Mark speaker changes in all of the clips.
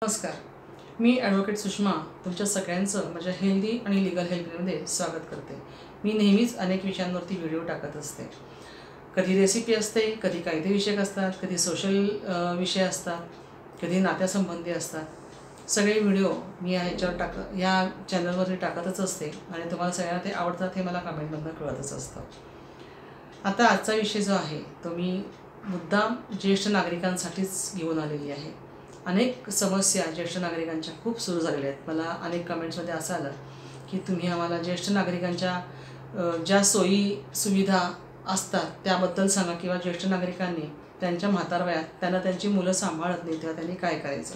Speaker 1: नमस्कार, मी ॲडव्होकेट सुषमा तुमच्या सगळ्यांचं माझ्या हेल्दी आणि लीगल हेल्पमध्ये स्वागत करते। मी नेहमीच अनेक विषयांवरती व्हिडिओ टाकत असते। कधी रेसिपी असते, कधी कायदेविषयक असतात, कधी सोशल विषय असतात, कधी नात्यासंबंधी असतात। सगळे व्हिडिओ मी या चॅनलवरती टाकतच असते आणि तुम्हाला सगळ्यांना ते आवडतात हे मला कमेंटमधून कळतच असतं। आता आजचा विषय जो आहे तो मी मुद्दाम ज्येष्ठ नागरिकांसाठीच घेऊन आलेली आहे। अनेक समस्या ज्येष्ठ नागरिकांच्या खूप सुरू झालेल्या आहेत। मला अनेक कमेंट्समध्ये असं आलं की तुम्ही आम्हाला ज्येष्ठ नागरिकांच्या ज्या सोयी सुविधा असतात त्याबद्दल सांगा, किंवा ज्येष्ठ नागरिकांनी त्यांच्या म्हातार वयात त्यांना त्यांची मुलं सांभाळत नाही तेव्हा त्यांनी काय करायचं।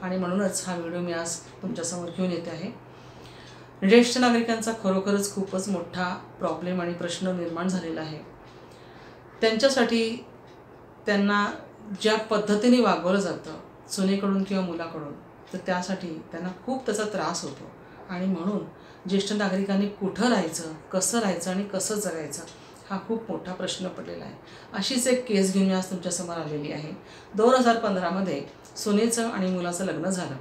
Speaker 1: आणि म्हणूनच हा व्हिडिओ मी आज तुमच्यासमोर घेऊन येते आहे। ज्येष्ठ नागरिकांचा खरोखरच खूपच मोठा प्रॉब्लेम आणि प्रश्न निर्माण झालेला आहे। त्यांच्यासाठी त्यांना ज्या पद्धतीने वागवलं जातं सुनेकडून किंवा मुलाकडून, तर त्यासाठी त्यांना खूप त्याचा त्रास होतो। आणि म्हणून ज्येष्ठ नागरिकांनी कुठं राहायचं, कसं राहायचं आणि कसं जगायचं हा खूप मोठा प्रश्न पडलेला आहे। अशीच एक केस घेऊन मी आज तुमच्यासमोर आलेली आहे। 2015मध्ये सुनेचं आणि मुलाचं लग्न झालं।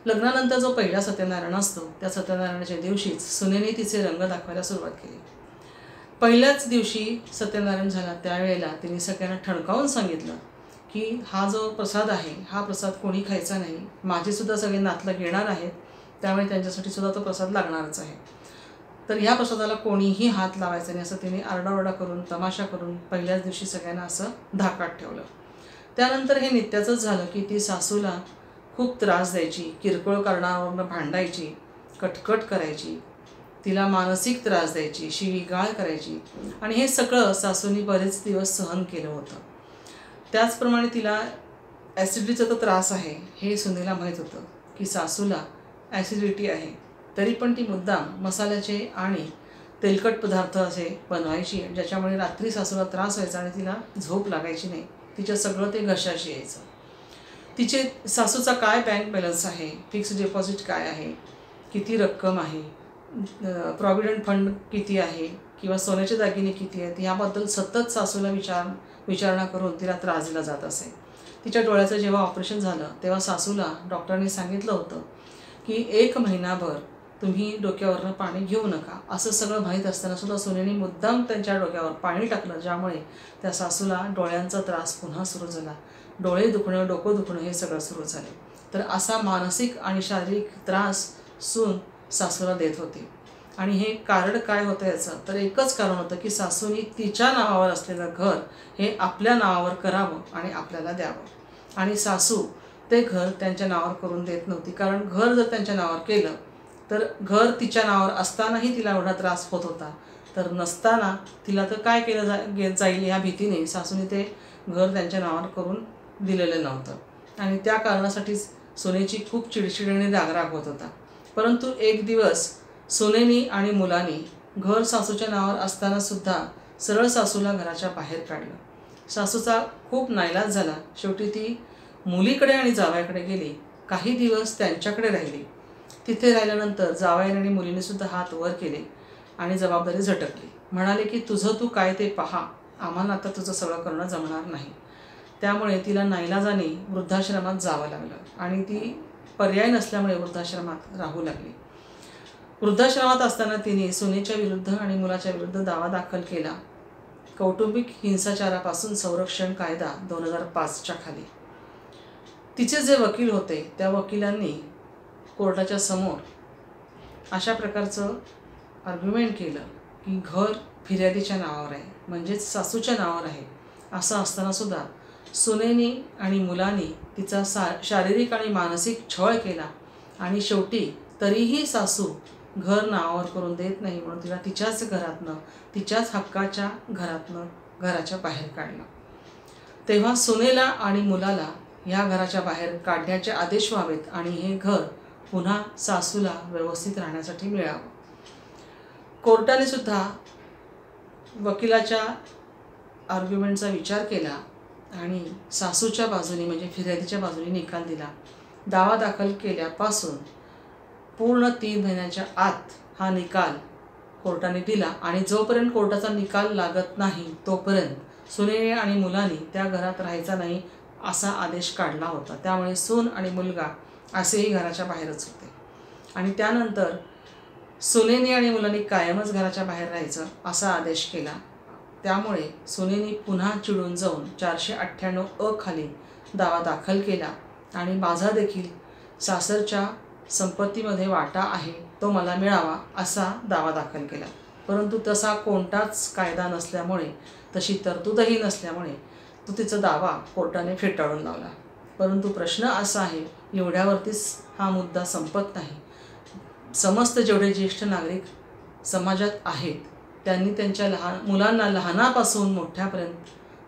Speaker 1: लग्नानंतर जो पहिला सत्यनारायण असतो त्या सत्यनारायणाच्या दिवशीच सुनेने तिचे रंग दाखवायला सुरुवात केली। पहिल्याच दिवशी सत्यनारायण झाला त्यावेळेला तिने सगळ्यांना ठणकावून सांगितलं की हा जो प्रसाद आहे हा प्रसाद कोणी खायचा नाही, माझेसुद्धा सगळे नातलग येणार आहेत, त्यामुळे त्यांच्यासाठी सुद्धा तो प्रसाद लागणारच आहे, तर ह्या प्रसादाला कोणीही हात लावायचा नाही असं तिने आरडाओरडा करून तमाशा करून पहिल्याच दिवशी सगळ्यांना असं धाकात ठेवलं। त्यानंतर हे नित्याचंच झालं की ती सासूला खूप त्रास द्यायची, किरकोळ कारणावरून भांडायची, कटकट करायची, तिला मानसिक त्रास द्यायची, शिवीगाळ करायची, आणि हे सगळं सासूनी बरेच दिवस सहन केलं होतं। त्याचप्रमाणे तिला ॲसिडिटीचा तर त्रास आहे हे सुनेला माहीत होतं की सासूला ॲसिडिटी आहे, तरी पण ती मुद्दाम मसाल्याचे आणि तेलकट पदार्थ असे बनवायची ज्याच्यामुळे रात्री सासूला त्रास व्हायचा आणि तिला झोप लागायची नाही, तिच्या सगळं ते घशाशी यायचं। तिचे सासूचा काय बँक बॅलन्स आहे, फिक्स्ड डिपॉझिट काय आहे, किती रक्कम आहे, प्रॉव्हिडंट फंड किती आहे, किंवा सोन्याचे दागिने किती आहेत, याबद्दल सतत सासूला विचारणा करून तिला त्रास दिला जात असे। तिच्या डोळ्याचं जेव्हा ऑपरेशन झालं तेव्हा सासूला डॉक्टरांनी सांगितलं होतं की 1 महिनाभर तुम्ही डोक्यावरनं पाणी घेऊ नका, असं सगळं माहीत असताना सुद्धा सुनेने मुद्दाम त्यांच्या डोक्यावर पाणी टाकलं, ज्यामुळे त्या सासूला डोळ्यांचा त्रास पुन्हा सुरू झाला, डोळे दुखणं, डोकं दुखणं हे सगळं सुरू झाले। तर असा मानसिक आणि शारीरिक त्रास सून सासूला देत होती। आणि हे कारण काय होतं याचं, तर एकच कारण होतं की सासूनी तिच्या नावावर असलेलं घर हे आपल्या नावावर करावं आणि आपल्याला द्यावं, आणि सासू ते घर त्यांच्या नावावर करून देत नव्हती। कारण घर जर त्यांच्या नावावर केलं तर घर तिच्या नावावर असतानाही तिला एवढा त्रास होत होता, तर नसताना तिला तर काय केलं जाईल ह्या भीतीने सासूने ते घर त्यांच्या नावावर करून दिलेलं नव्हतं, आणि त्या कारणासाठीच सुनेची खूप चिडचिड आणि रागराग होत होता। परंतु एक दिवस सुनेनी आणि मुलांनी घर सासूच्या नावावर असताना सुद्धा सरळ सासूला घराच्या बाहेर काढलं। सासूचा खूप नाईलाज झाला, शेवटी ती मुलीकडे आणि जावयाकडे गेली, काही दिवस त्यांच्याकडे राहिली। तिथे राहिल्यानंतर जावयाने आणि मुलीने सुद्धा हात वर केले आणि जबाबदारी झटकली, म्हणाले की तुझं तू काय ते पहा, आम्हाला आता तुझं सगळं करणं जमणार नाही। त्यामुळे तिला नाईलाजाने वृद्धाश्रमात जावं लागलं आणि ती पर्याय नसल्यामुळे वृद्धाश्रमात राहू लागली। वृद्धाश्रमात असताना तिने सुनेच्या विरुद्ध आणि मुलाच्या विरुद्ध दावा दाखल केला, कौटुंबिक हिंसाचारापासून संरक्षण कायदा 2005च्या खाली। तिचे जे वकील होते त्या वकिलांनी कोर्टाच्या समोर अशा प्रकारचं आर्ग्युमेंट केलं की घर फिर्यादीच्या नावावर आहे, म्हणजेच सासूच्या नावावर आहे, असं असताना सुद्धा सुनेनी आणि मुलांनी तिचा शारीरिक आणि मानसिक छळ केला, आणि शेवटी तरीही सासू घर नावावर करून देत नाही म्हणून तिला तिच्याच घरातनं, तिच्याच हक्काच्या घरातनं घराच्या बाहेर काढलं। तेव्हा सुनेला आणि मुलाला ह्या घराच्या बाहेर काढण्याचे आदेश व्हावेत आणि हे घर पुन्हा सासूला व्यवस्थित राहण्यासाठी मिळावं। कोर्टाने सुद्धा वकिलाच्या आर्ग्युमेंटचा विचार केला आणि सासूच्या बाजूने म्हणजे फिर्यादीच्या बाजूने निकाल दिला। दावा दाखल केल्यापासून पूर्ण 3 महिन्याच्या आत हा निकाल कोर्टाने दिला, आणि जोपर्यंत कोर्टाचा निकाल लागत नाही तोपर्यंत सुने आणि मुलांनी त्या घरात राहायचा नाही, असा आदेश काढला होता. त्यामुळे सून आणि मुलगा असेही घराच्या बाहेरच होते. आणि त्यानंतर सुनेनी आणि मुलांनी कायमच घराच्या बाहेर राहायचं असा आदेश केला. त्यामुळे सुनेनी पुन्हा चिडून जाऊन 498 खाली दावा दाखल केला आणि माझा देखील सासरच्या संपत्तीमध्ये वाटा आहे, तो मला मिळावा असा दावा दाखल केला. परंतु तसा कोणताच कायदा नसल्यामुळे, तशी तरतूदही नसल्यामुळे तो तिचा दावा कोर्टाने फेटाळून लावला. परंतु प्रश्न असा आहे, एवढ्यावरतीच हा मुद्दा संपत नाही. समस्त जेवढे ज्येष्ठ नागरिक समाजात आहेत त्यांनी त्यांच्या मुलांना लहानापासून मोठ्यापर्यंत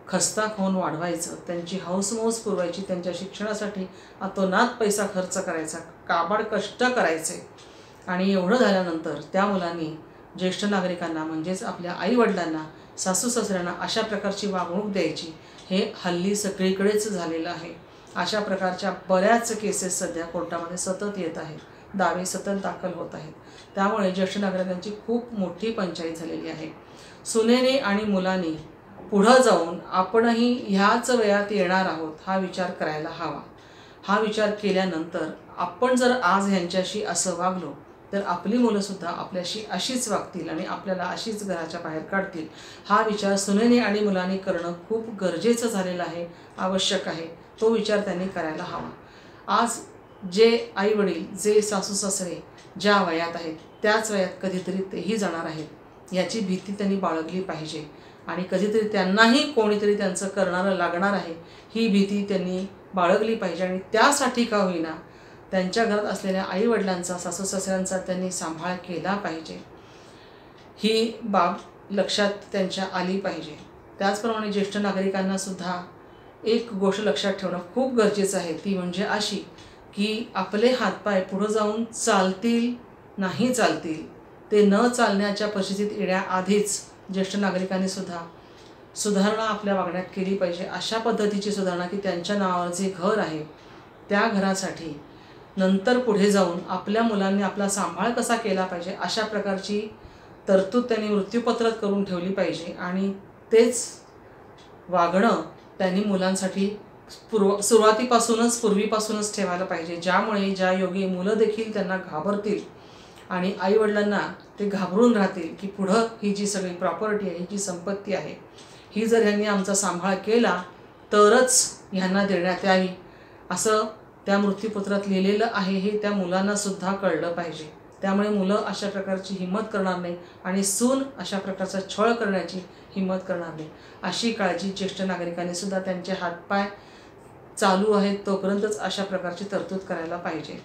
Speaker 1: खस्ता खाऊन वाढवायचं, त्यांची हौसमौज पुरवायची, त्यांच्या शिक्षणासाठी अतोनात पैसा खर्च करायचा, काबाड कष्ट करायचे. आणि एवढं झाल्यानंतर त्या मुलांनी ज्येष्ठ नागरिकांना म्हणजेच आपल्या आईवडिलांना, सासू सासऱ्यांना अशा प्रकारची वागणूक द्यायची, हे हल्ली सगळीकडेच झालेलं आहे. अशा प्रकारच्या बऱ्याच केसेस सध्या कोर्टामध्ये सतत येत आहेत, दावे सतत दाखल होत आहेत. त्यामुळे ज्येष्ठ नागरिकांची खूप मोठी पंचायत झालेली आहे. सुनेने आणि मुलांनी पुढं जाऊन आपणही ह्याच वयात येणार आहोत हा विचार करायला हवा. हा विचार केल्यानंतर आपण जर आज ह्यांच्याशी असं वागलो तर आपली मुलंसुद्धा आपल्याशी अशीच वागतील आणि आपल्याला अशीच घराच्या बाहेर काढतील. हा विचार सुनेने आणि मुलांनी करणं खूप गरजेचं झालेलं आहे, आवश्यक आहे. तो विचार त्यांनी करायला हवा. आज जे आईवडील, जे सासू सासरे ज्या वयात आहेत त्याच वयात कधीतरी तेही जाणार आहेत याची भीती त्यांनी बाळगली पाहिजे. आणि कधीतरी त्यांनाही कोणीतरी त्यांचं करणारं लागणार आहे ही भीती त्यांनी बाळगली पाहिजे. आणि त्यासाठी का होईना त्यांच्या घरात असलेल्या आईवडिलांचा, सासू सासऱ्यांचा त्यांनी सांभाळ केला पाहिजे. ही बाब लक्षात त्यांच्या आली पाहिजे. त्याचप्रमाणे ज्येष्ठ नागरिकांनासुद्धा एक गोष्ट लक्षात ठेवणं खूप गरजेचं आहे, ती म्हणजे अशी की आपले हातपाय पुढं जाऊन चालतील नाही चालतील, ते न चालण्याच्या परिस्थितीत येण्याआधीच ज्येष्ठ नागरिकांनी सुद्धा सुधारणा आपल्या वागण्यात केली पाहिजे. अशा पद्धतीची सुधारणा की त्यांच्या नावावर जे घर आहे त्या घरासाठी नंतर पुढे जाऊन आपल्या मुलांनी आपला सांभाळ कसा केला पाहिजे अशा प्रकारची तरतूद त्यांनी मृत्यूपत्रात करून ठेवली पाहिजे. आणि तेच वागणं त्यांनी मुलांसाठी पूर्वीपासूनच ठेवायला पाहिजे, ज्यामुळे ज्या योगी मुलं देखील त्यांना घाबरतील आणि आईवडिलांना ते घाबरून राहतील की पुढं ही जी सगळी प्रॉपर्टी आहे, ही जी संपत्ती आहे, ही जर ह्यांनी आमचा सांभाळ केला तरच ह्यांना देण्यात यावी असं त्या मृत्यूपत्रात लिहिलेलं आहे. हे त्या मुलांनासुद्धा कळलं पाहिजे. त्यामुळे मुलं अशा प्रकारची हिंमत करणार नाही आणि सून अशा प्रकारचा छळ करण्याची हिंमत करणार नाही. अशी काळजी ज्येष्ठ नागरिकांनी सुद्धा त्यांचे हातपाय चालू आहेत तोपर्यंतच अशा प्रकारची तरतूद करायला पाहिजे.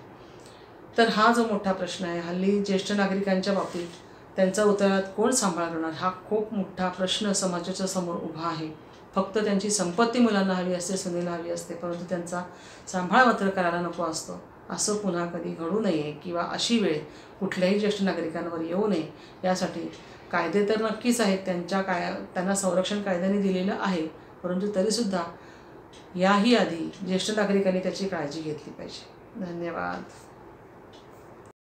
Speaker 1: तर हा जो मोठा प्रश्न आहे हल्ली ज्येष्ठ नागरिकांच्या बाबतीत, त्यांचा उतारात कोण सांभाळ करणार, हा खूप मोठा प्रश्न समाजाच्या समोर उभा आहे. फक्त त्यांची संपत्ती मुलांना हवी असते, सुनेला हवी असते, परंतु त्यांचा सांभाळ मात्र करायला नको असतो. असं पुन्हा कधी घडू नये किंवा अशी वेळ कुठल्याही ज्येष्ठ नागरिकांवर येऊ नये यासाठी कायदे तर नक्कीच आहेत, त्यांना संरक्षण कायद्याने दिलेलं आहे. परंतु तरीसुद्धा याही आधी ज्येष्ठ नागरिकांनी त्याची काळजी घेतली पाहिजे. धन्यवाद.